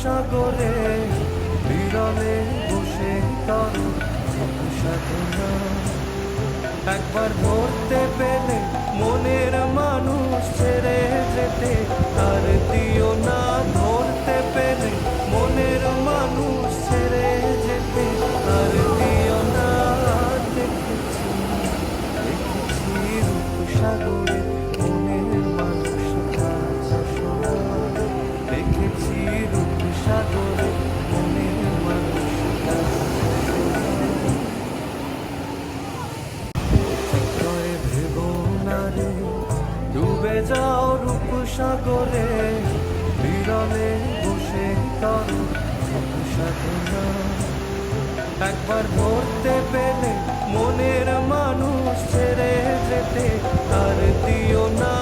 সাগরে বিরলে বসে করো সাধনা। একবার ধরতে পেলে মনের মানুষ ছেড়ে যেতে আর দিও না, ধরতে পেলে মনের মানুষ ছেড়ে যেতে আর দিও না। দেখেছি দেখেছি রূপসাগরে মনের মানুষ কাছে শোনা, দেখেছি রূপসাগরে মনের মানুষ কাছে শোনা। ভেবো না রে ডুবে যাও রূপসাগরে বিরলে বসে করো সাধনা। একবার ধরতে পেলে মনের মানুষ ছেড়ে যেতে আর দিও না,